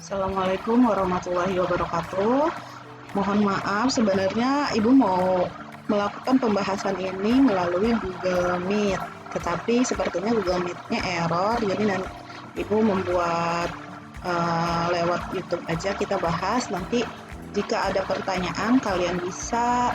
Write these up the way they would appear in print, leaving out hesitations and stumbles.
Assalamualaikum warahmatullahi wabarakatuh. Mohon maaf, sebenarnya Ibu mau melakukan pembahasan ini melalui Google Meet, tetapi sepertinya Google Meet-nya error, jadi nanti Ibu membuat lewat YouTube aja kita bahas. Nanti jika ada pertanyaan, kalian bisa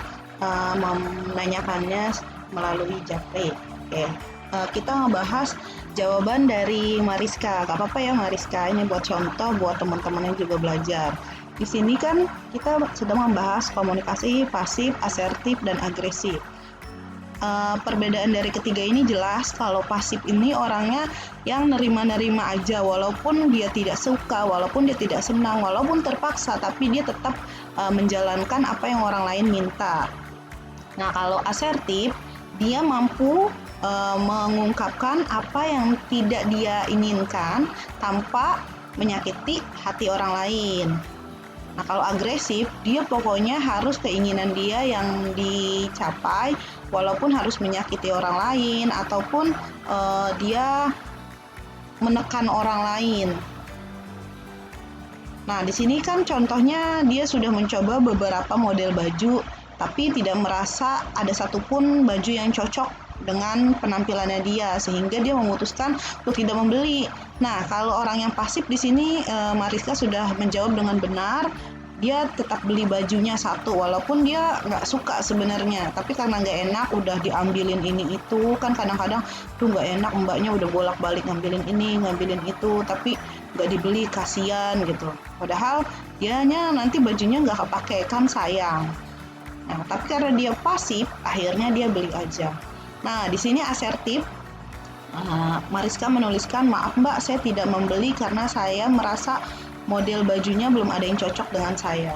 menanyakannya melalui Japri. Oke. Kita ngebahas jawaban dari Mariska. Gak apa-apa ya Mariska, ini buat contoh buat teman-teman yang juga belajar. Di sini kan kita sedang membahas komunikasi pasif, asertif, dan agresif. Perbedaan dari ketiga ini jelas. Kalau pasif ini orangnya yang nerima-nerima aja, walaupun dia tidak suka, walaupun dia tidak senang, walaupun terpaksa, tapi dia tetap menjalankan apa yang orang lain minta. Nah, kalau asertif, dia mampu mengungkapkan apa yang tidak dia inginkan tanpa menyakiti hati orang lain. Nah, kalau agresif, dia pokoknya harus keinginan dia yang dicapai walaupun harus menyakiti orang lain ataupun dia menekan orang lain. Nah, di sini kan contohnya dia sudah mencoba beberapa model baju, tapi tidak merasa ada satupun baju yang cocok dengan penampilannya dia, sehingga dia memutuskan untuk tidak membeli. Nah, kalau orang yang pasif di sini, Mariska sudah menjawab dengan benar. Dia tetap beli bajunya satu, walaupun dia nggak suka sebenarnya. Tapi karena nggak enak, udah diambilin ini itu, kan kadang-kadang tuh nggak enak, mbaknya udah bolak-balik ngambilin ini, ngambilin itu, tapi nggak dibeli, kasihan gitu. Padahal dianya nanti bajunya nggak kepake, kan sayang. Nah, tapi karena dia pasif, akhirnya dia beli aja. Nah, di sini asertif. Mariska menuliskan, maaf mbak, saya tidak membeli karena saya merasa model bajunya belum ada yang cocok dengan saya.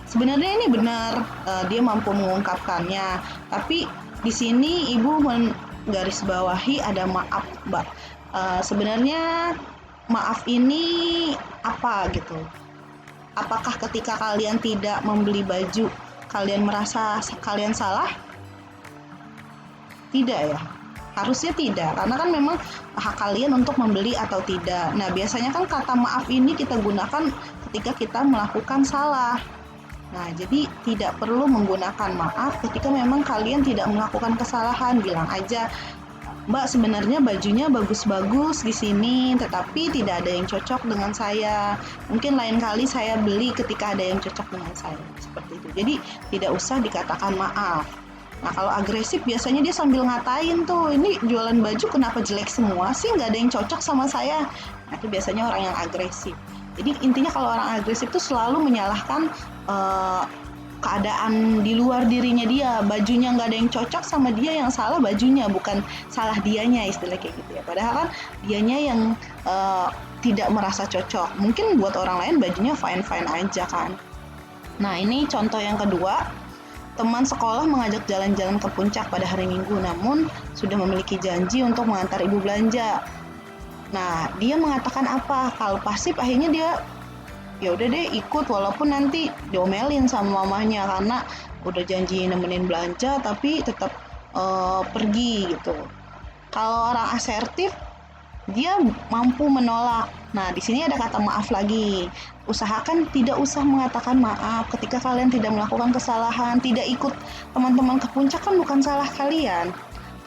Sebenarnya ini benar, dia mampu mengungkapkannya. Tapi di sini ibu menggarisbawahi ada maaf mbak. Sebenarnya maaf ini apa gitu? Apakah ketika kalian tidak membeli baju, kalian merasa kalian salah? Tidak ya, harusnya tidak, karena kan memang hak kalian untuk membeli atau tidak. Nah, biasanya kan kata maaf ini kita gunakan ketika kita melakukan salah. Nah, jadi tidak perlu menggunakan maaf ketika memang kalian tidak melakukan kesalahan. Bilang aja, mbak sebenarnya bajunya bagus-bagus di sini, tetapi tidak ada yang cocok dengan saya. Mungkin lain kali saya beli ketika ada yang cocok dengan saya. Seperti itu. Jadi tidak usah dikatakan maaf. Nah, kalau agresif biasanya dia sambil ngatain tuh, ini jualan baju kenapa jelek semua sih, nggak ada yang cocok sama saya. Nah, itu biasanya orang yang agresif. Jadi intinya kalau orang agresif itu selalu menyalahkan keadaan di luar dirinya dia, bajunya nggak ada yang cocok sama dia, yang salah bajunya, bukan salah dianya, istilah kayak gitu ya. Padahal kan dianya yang tidak merasa cocok. Mungkin buat orang lain bajunya fine-fine aja kan. Nah, ini contoh yang kedua. Teman sekolah mengajak jalan-jalan ke puncak pada hari Minggu, namun sudah memiliki janji untuk mengantar ibu belanja. Nah, dia mengatakan apa? Kalau pasif akhirnya dia ya udah deh ikut, walaupun nanti diomelin sama mamanya karena udah janji nemenin belanja tapi tetap pergi gitu. Kalau orang asertif, dia mampu menolak. Nah, di sini ada kata maaf lagi. Usahakan tidak usah mengatakan maaf ketika kalian tidak melakukan kesalahan. Tidak ikut teman-teman ke puncak kan bukan salah kalian,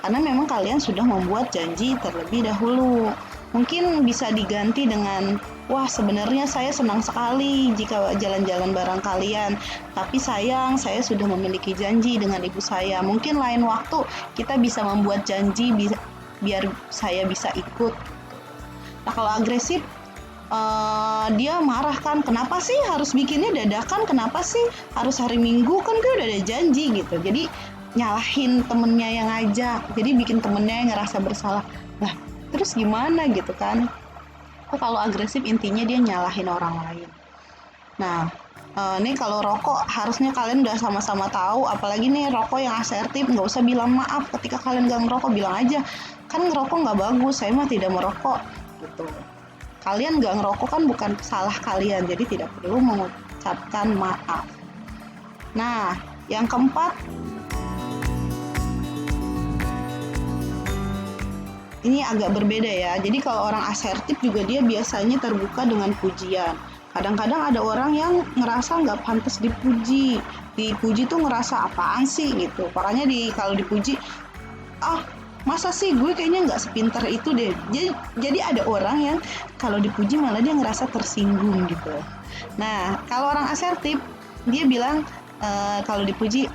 karena memang kalian sudah membuat janji terlebih dahulu. Mungkin bisa diganti dengan, wah sebenarnya saya senang sekali jika jalan-jalan bareng kalian, tapi sayang saya sudah memiliki janji dengan ibu saya. Mungkin lain waktu kita bisa membuat janji biar saya bisa ikut. Nah, kalau agresif, dia marah kan, kenapa sih harus bikinnya dadakan, kenapa sih harus hari Minggu, kan gue udah ada janji gitu. Jadi nyalahin temennya yang ngajak, jadi bikin temennya yang ngerasa bersalah. Nah, terus gimana gitu kan. Kalau agresif intinya dia nyalahin orang lain. Nah, ini kalau rokok harusnya kalian udah sama-sama tahu, apalagi nih rokok yang asertif, nggak usah bilang maaf ketika kalian gak ngerokok, bilang aja, kan ngerokok nggak bagus, saya mah tidak merokok gitu. Kalian nggak ngerokok kan bukan salah kalian, jadi tidak perlu mengucapkan maaf. Nah, yang keempat, ini agak berbeda ya. Jadi kalau orang asertif juga dia biasanya terbuka dengan pujian. Kadang-kadang ada orang yang ngerasa nggak pantas dipuji. Dipuji tuh ngerasa apaan sih gitu. Makanya kalau dipuji, ah masa sih gue kayaknya nggak sepintar itu deh. Jadi ada orang yang kalau dipuji malah dia ngerasa tersinggung gitu. Nah, kalau orang asertif, dia bilang kalau dipuji,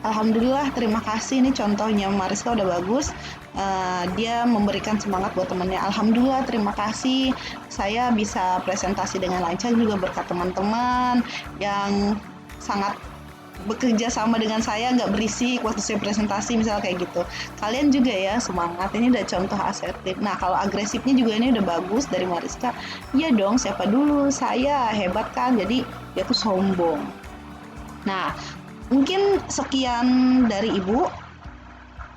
alhamdulillah, terima kasih, ini contohnya Mariska udah bagus. Dia memberikan semangat buat temennya. Alhamdulillah, terima kasih, saya bisa presentasi dengan lancar juga berkat teman-teman yang sangat bekerja sama dengan saya, nggak berisik waktu saya presentasi, misal kayak gitu. Kalian juga ya semangat, ini udah contoh asertif. Nah, kalau agresifnya juga ini udah bagus dari Mariska. Iya dong, siapa dulu, saya hebat kan, jadi dia tuh sombong. Nah, mungkin sekian dari Ibu.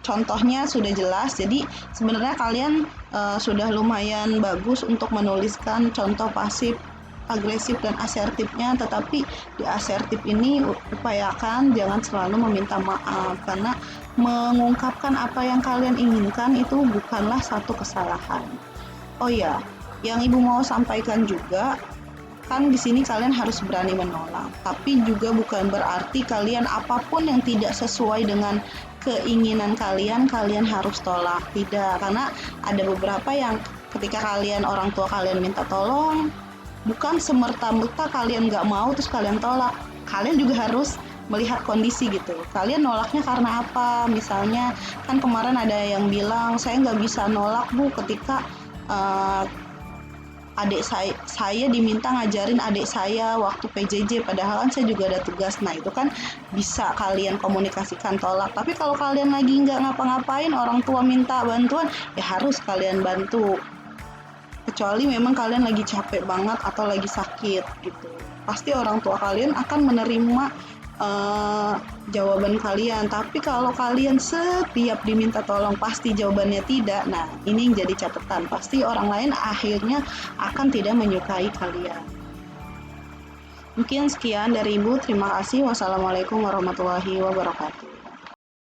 Contohnya sudah jelas, jadi sebenarnya kalian sudah lumayan bagus untuk menuliskan contoh pasif, agresif, dan asertifnya. Tetapi di asertif ini upayakan jangan selalu meminta maaf, karena mengungkapkan apa yang kalian inginkan itu bukanlah satu kesalahan. Oh ya, yang Ibu mau sampaikan juga, kan di sini kalian harus berani menolak, tapi juga bukan berarti kalian apapun yang tidak sesuai dengan keinginan kalian harus tolak. Tidak, karena ada beberapa yang ketika orang tua kalian minta tolong, bukan semerta-merta kalian nggak mau terus kalian tolak. Kalian juga harus melihat kondisi gitu. Kalian nolaknya karena apa? Misalnya kan kemarin ada yang bilang, saya nggak bisa nolak Bu ketika adik saya diminta ngajarin adik saya waktu PJJ, padahal kan saya juga ada tugas. Nah, itu kan bisa kalian komunikasikan tolak. Tapi kalau kalian lagi nggak ngapa-ngapain, orang tua minta bantuan, ya harus kalian bantu. Kecuali memang kalian lagi capek banget atau lagi sakit gitu. Pasti orang tua kalian akan menerima jawaban kalian. Tapi kalau kalian setiap diminta tolong pasti jawabannya tidak, nah ini yang jadi catatan. Pasti orang lain akhirnya akan tidak menyukai kalian. Mungkin sekian dari Ibu. Terima kasih. Wassalamualaikum warahmatullahi wabarakatuh.